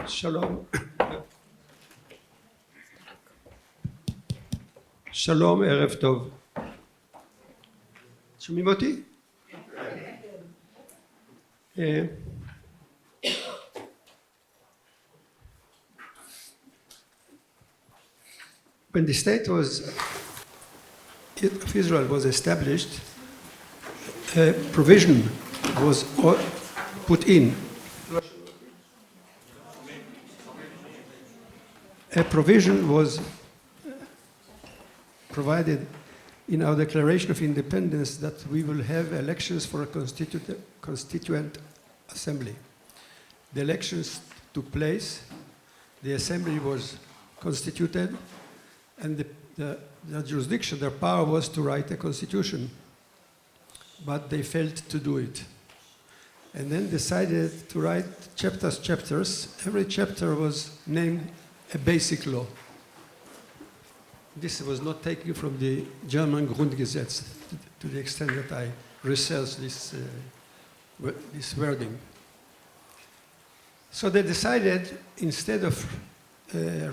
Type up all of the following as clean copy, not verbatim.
שלום. שלום, ערב טוב. שומעים אותי? When the state of Israel was established, a provision was put in. A provision was provided in our Declaration of Independence that we will have elections for a constituent assembly. The elections took place, the assembly was constituted, and the jurisdiction, their power was to write a constitution, but they failed to do it. And then decided to write chapters. Every chapter was named a basic law. This was not taken from the German Grundgesetz to the extent that I researched this wording. So they decided, instead of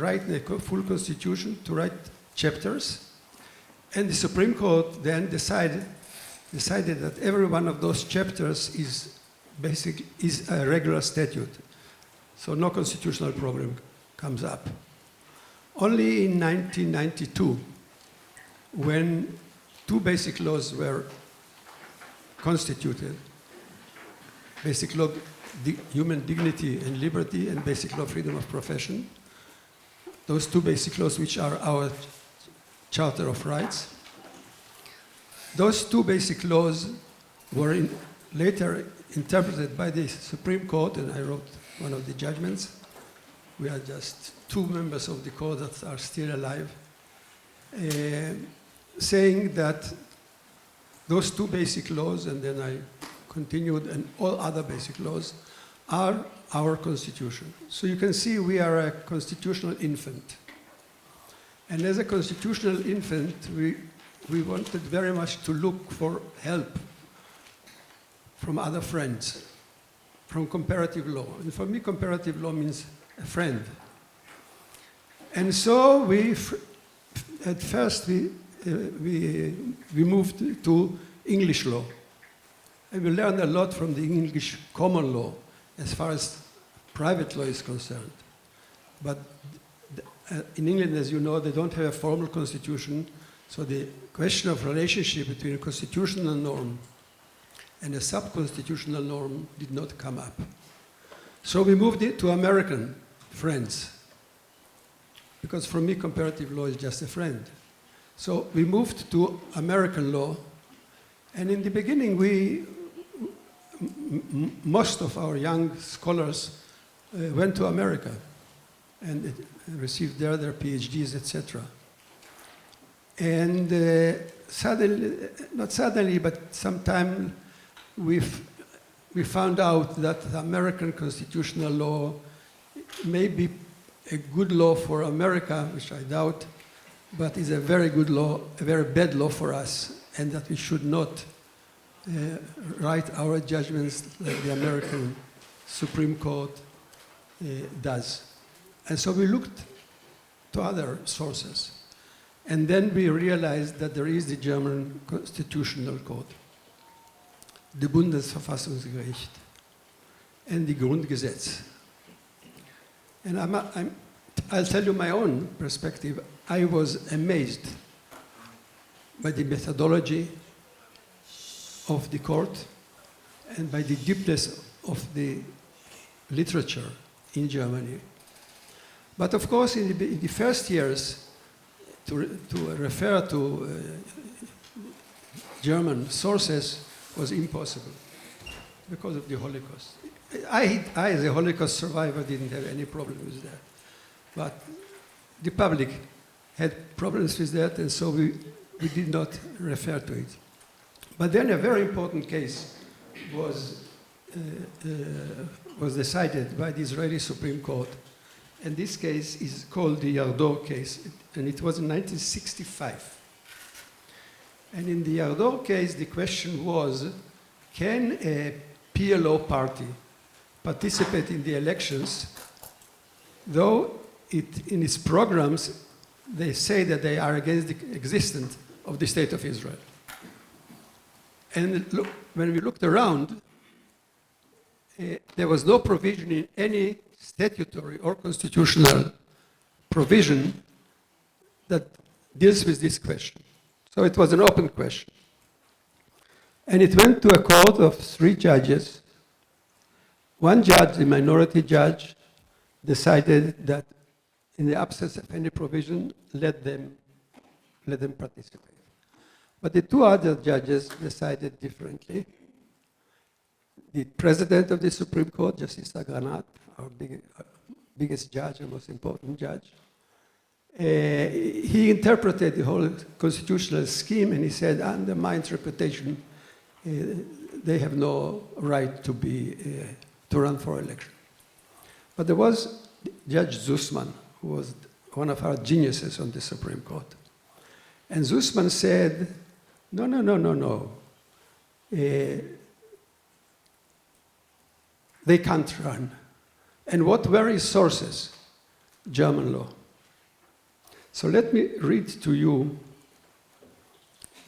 writing a full constitution, to write chapters, and the Supreme Court then decided that every one of those chapters is a regular statute, so no constitutional problem comes up. Only in 1992, when two basic laws were constituted, basic law human dignity and liberty, and basic law freedom of profession, those two basic laws which are our Charter of Rights. Those two basic laws were later interpreted by the Supreme Court, and I wrote one of the judgments. We are just two members of the court that are still alive, saying that those two basic laws, and then I continued, and all other basic laws, are our Constitution. So you can see we are a constitutional infant. And as a constitutional infant, we wanted very much to look for help from other friends, from comparative law. And for me, comparative law means a friend. And so at first we moved to English law. And we learned a lot from the English common law as far as private law is concerned. But in England, as you know, they don't have a formal constitution, so the question of relationship between a constitutional norm and a sub-constitutional norm did not come up. So we moved it to American friends, because for me, comparative law is just a friend. So we moved to American law, and in the beginning, most of our young scholars went to America and received there their PhDs, etc. And suddenly, not suddenly, but sometime we found out that the American constitutional law may be a good law for America, which I doubt, but is a very good law, a very bad law for us, and that we should not write our judgments like the American Supreme Court does. And so we looked to other sources. And then we realized that there is the German Constitutional Code, the Bundesverfassungsgericht, and the Grundgesetz. And I'll tell you my own perspective. I was amazed by the methodology of the court and by the deepness of the literature in Germany. But of course, in the first years, to refer to German sources was impossible because of the Holocaust. I, as a Holocaust survivor, didn't have any problem with that. But the public had problems with that, and so we did not refer to it. But then a very important case was decided by the Israeli Supreme Court. And this case is called the Yardor case, and it was in 1965. And in the Yardor case, the question was, can a PLO party participate in the elections though in its programs, they say that they are against the existence of the state of Israel. And look, when we looked around, there was no provision in any statutory or constitutional provision that deals with this question. So it was an open question. And it went to a court of 3 judges. One judge, the minority judge, decided that in the absence of any provision, let them participate. But the 2 other judges decided differently. The president of the Supreme Court, Justice Agranat, our biggest judge and most important judge, he interpreted the whole constitutional scheme, and he said, under my interpretation, they have no right to run for election. But there was Judge Zussman, who was one of our geniuses on the Supreme Court. And Zussman said, no. They can't run. And what were his sources? German law. So let me read to you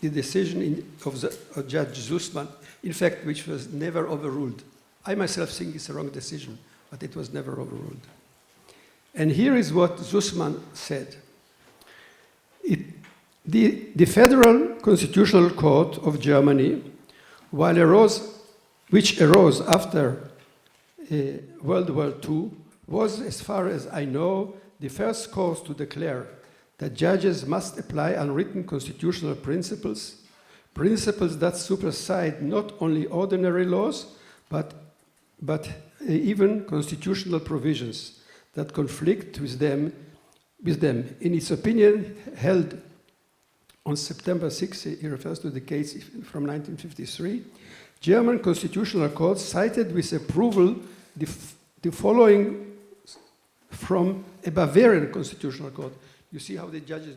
the decision of Judge Zussman, in fact, which was never overruled. I myself think it's a wrong decision, but it was never overruled. And here is what Zussman said. The Federal Constitutional Court of Germany, which arose after World War II, was, as far as I know, the first court to declare that judges must apply unwritten constitutional principles that supersede not only ordinary laws, but even constitutional provisions that conflict with them. In its opinion, held on September 6, he refers to the case from 1953, German Constitutional Court cited with approval the following from a Bavarian Constitutional Court. You see how the judges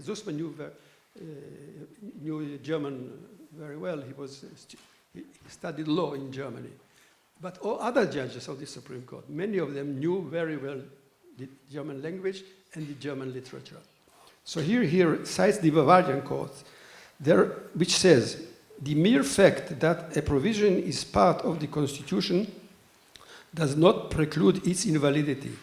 Zussman knew German very well. He studied law in Germany. But all other judges of the Supreme Court, many of them knew very well the German language and the German literature. So here cites the Bavarian court, which says, the mere fact that a provision is part of the Constitution does not preclude its invalidity.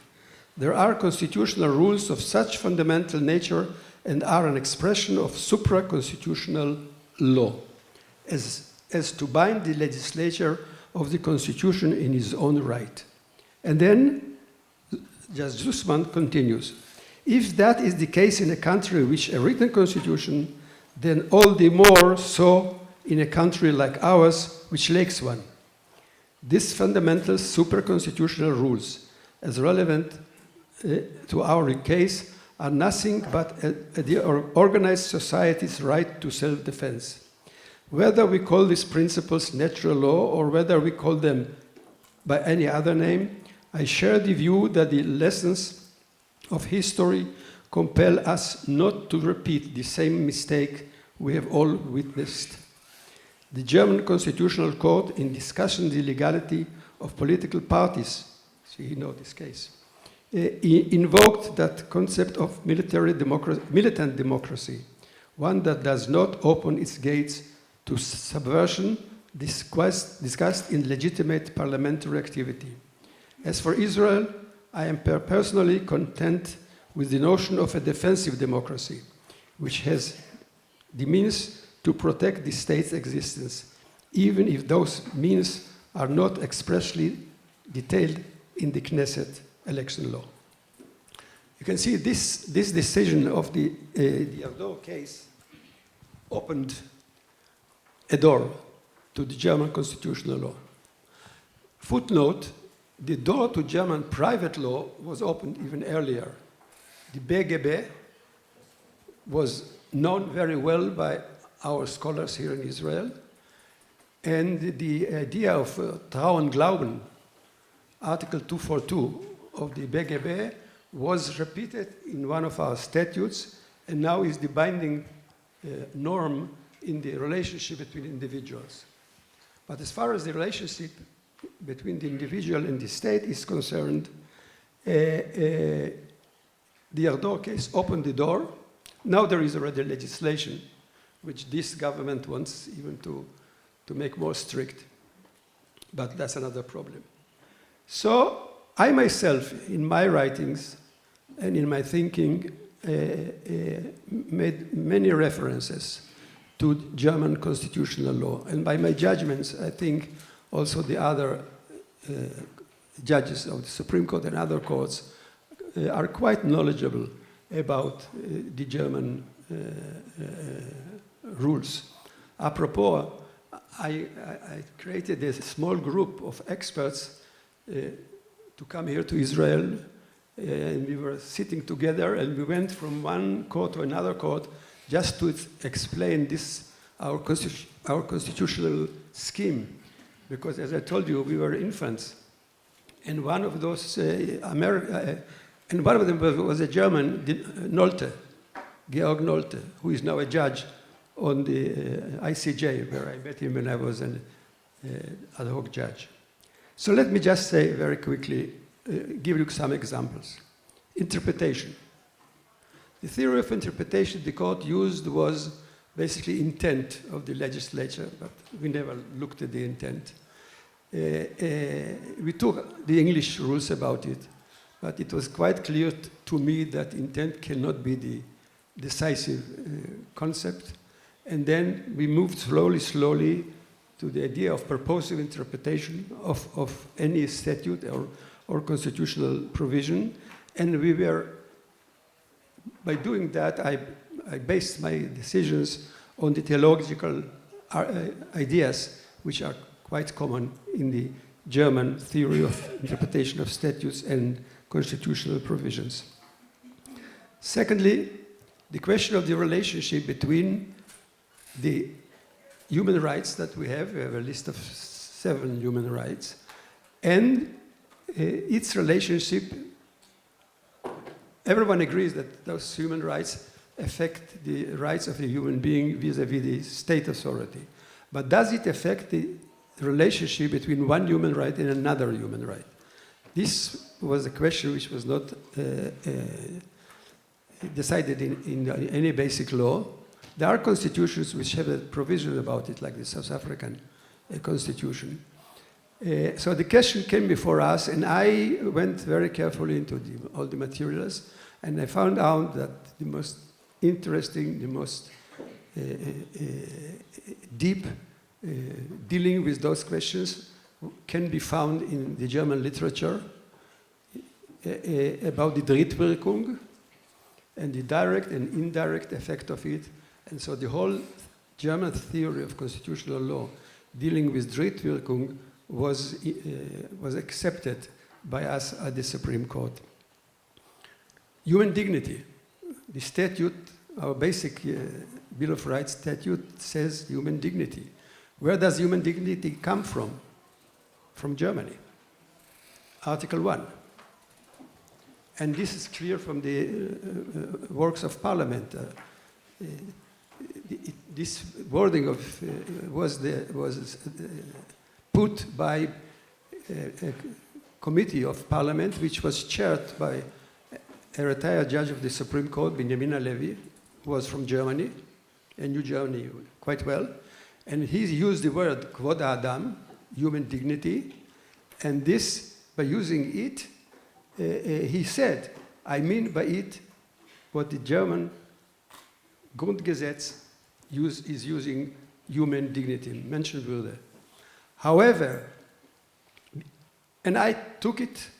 There are constitutional rules of such fundamental nature and are an expression of supra-constitutional law, as to bind the legislature of the Constitution in his own right. And then Judge Zussman continues, if that is the case in a country with a written constitution, then all the more so in a country like ours, which lacks one. These fundamental super-constitutional rules, as relevant to our case, are nothing but the organized society's right to self-defense. Whether we call these principles natural law or whether we call them by any other name, I share the view that the lessons of history compel us not to repeat the same mistake we have all witnessed. The German Constitutional Court, in discussing the legality of political parties, so you know this case, invoked that concept of militant democracy, one that does not open its gates to subversion discussed in legitimate parliamentary activity. As for Israel, I am personally content with the notion of a defensive democracy, which has the means to protect the state's existence, even if those means are not expressly detailed in the Knesset election law. You can see this decision of the Yardor case opened a door to the German constitutional law. Footnote, the door to German private law was opened even earlier. The BGB was known very well by our scholars here in Israel, and the idea of Trau und Glauben, Article 242 of the BGB, was repeated in one of our statutes, and now is the binding norm in the relationship between individuals. But as far as the relationship between the individual and the state is concerned, the Yardor case opened the door. Now there is already legislation which this government wants even to make more strict, but that's another problem. So I myself, in my writings and in my thinking, made many references to German constitutional law. And by my judgments, I think also the other judges of the Supreme Court and other courts are quite knowledgeable about the German rules. Apropos, I created a small group of experts to come here to Israel, and we were sitting together, and we went from one court to another court just to explain this, our constitutional scheme. Because as I told you, we were infants. And one of those, and one of them was a German, Nolte, Georg Nolte, who is now a judge on the ICJ, where I met him when I was an ad hoc judge. So let me just say very quickly, give you some examples. Interpretation. The theory of interpretation the court used was basically intent of the legislature, but we never looked at the intent. We took the English rules about it, but it was quite clear to me that intent cannot be the decisive concept. And then we moved slowly to the idea of purposive interpretation of any statute or constitutional provision. And we were, by doing that, I based my decisions on the theological ideas, which are quite common in the German theory of interpretation of statutes and constitutional provisions. Secondly, the question of the relationship between the human rights that we have a list of 7 human rights, and its relationship. Everyone agrees that those human rights affect the rights of a human being vis-à-vis the state authority. But does it affect the relationship between one human right and another human right? This was a question which was not decided in any basic law. There are constitutions which have a provision about it, like the South African constitution. So the question came before us, and I went very carefully into all the materials, and I found out that the most interesting, the most deep dealing with those questions can be found in the German literature about the Drittwirkung and the direct and indirect effect of it. And so the whole German theory of constitutional law dealing with Drittwirkung was accepted by us at the Supreme Court. Human dignity. The statute, our basic Bill of Rights statute says human dignity. Where does human dignity come from? From Germany. Article 1. And this is clear from the works of Parliament. This wording was put by a committee of Parliament, which was chaired by a retired judge of the Supreme Court, Benjamin Levy, who was from Germany, and knew Germany quite well. And he used the word Kvod Adam, human dignity, and this, by using it, he said, I mean by it what the German Grundgesetz is using human dignity, Menschenwürde. However, and I took it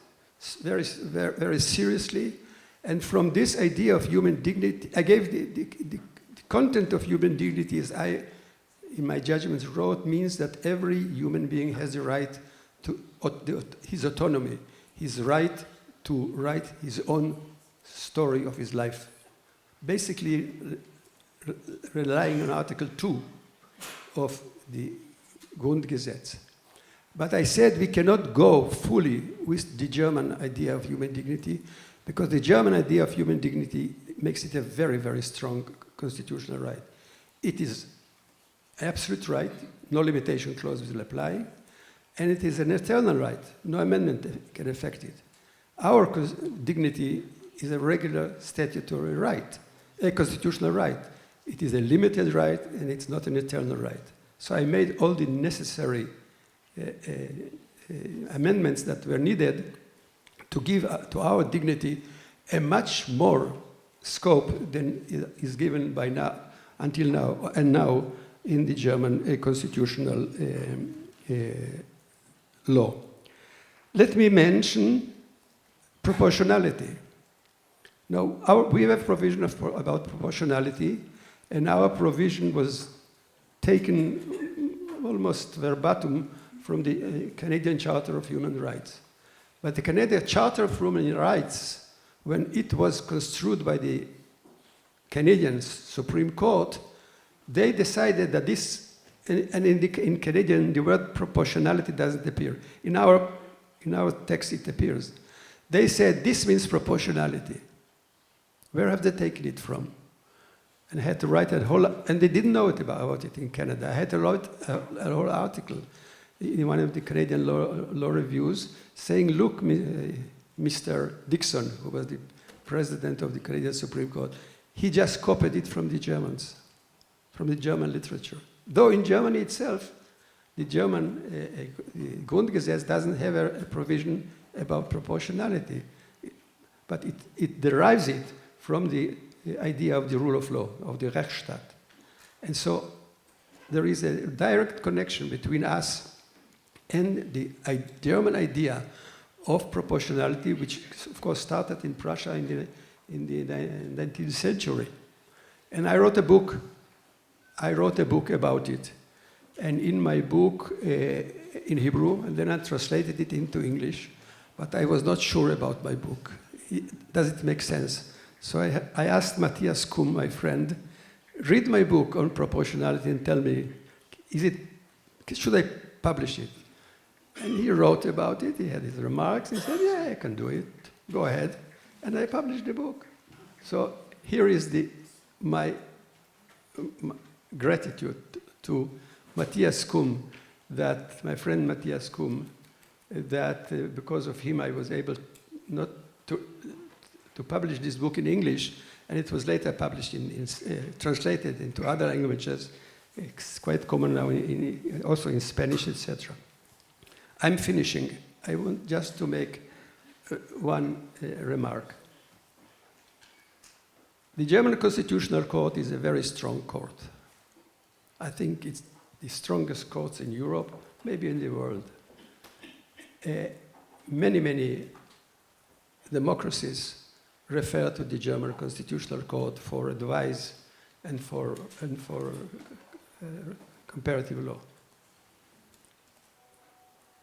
very, very, very seriously, and from this idea of human dignity, I gave the content of human dignity as I, in my judgments, wrote, means that every human being has the right to his autonomy, his right to write his own story of his life. Basically, relying on Article 2 of the Grundgesetz. But I said we cannot go fully with the German idea of human dignity, because the German idea of human dignity makes it a very, very strong constitutional right. It is absolute right, no limitation clause will apply, and it is an eternal right. No amendment can affect it. Our dignity is a regular statutory right, a constitutional right. It is a limited right, and it's not an eternal right. So I made all the necessary amendments that were needed to give to our dignity a much more scope than is given by now, until now, and now in the German constitutional law. Let me mention proportionality. Now, we have provision about proportionality, and our provision was taken almost verbatim from the Canadian Charter of Human Rights. But the Canadian Charter of Human Rights, when it was construed by the Canadian Supreme Court, they decided that this, and in Canadian, the word proportionality doesn't appear. In our text, it appears. They said this means proportionality. Where have they taken it from? And I had to write a whole, and they didn't know about it in Canada. I had to write a whole article in one of the Canadian law reviews saying, look, Mr. Dixon, who was the president of the Canadian Supreme Court, he just copied it from the Germans, from the German literature. Though in Germany itself, the German Grundgesetz doesn't have a provision about proportionality, but it derives it from the idea of the rule of law, of the Rechtsstaat. And so there is a direct connection between us and the German idea of proportionality, which of course started in Prussia in the 19th century. And I wrote a book about it. And in my book, in Hebrew, and then I translated it into English, but I was not sure about my book. Does it make sense? So I asked Matthias Kuhn, my friend, read my book on proportionality and tell me, should I publish it? And he wrote about it, he had his remarks, he said, yeah, I can do it, go ahead. And I published the book. So here is my gratitude to Matthias Kuhn, that my friend Matthias Kuhn, that because of him I was able not to publish this book in English, and it was later published translated into other languages. It's quite common now, also in Spanish, etc. I'm finishing. I want just to make one remark. The German Constitutional Court is a very strong court. I think it's the strongest court in Europe, maybe in the world. Many democracies refer to the German Constitutional Court for advice and for comparative law.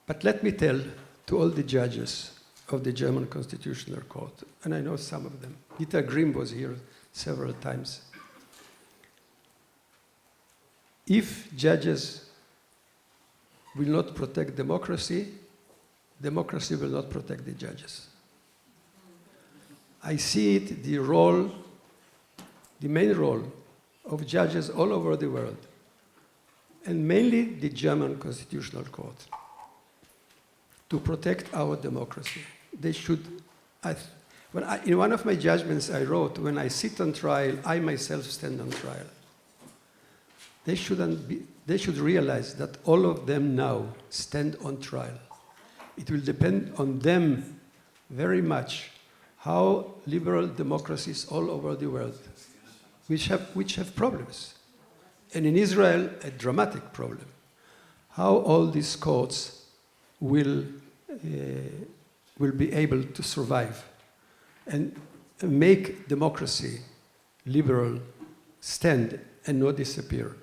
But let me tell to all the judges of the German Constitutional Court, and I know some of them. Dieter Grimm was here several times. If judges will not protect democracy, democracy will not protect the judges. I see it, the main role of judges all over the world, and mainly the German Constitutional Court, to protect our democracy. They should, in one of my judgments I wrote, when I sit on trial, I myself stand on trial. They should realize that all of them now stand on trial. It will depend on them very much how liberal democracies all over the world, which have problems, and in Israel, a dramatic problem, how all these courts will be able to survive and make democracy liberal stand and not disappear.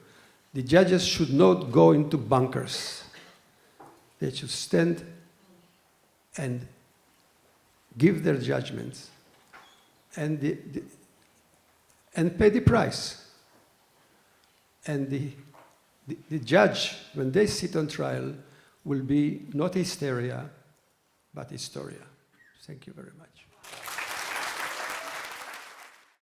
The judges should not go into bunkers. They should stand and give their judgments and pay the price. And the judge, when they sit on trial, will be not hysteria, but historia. Thank you very much.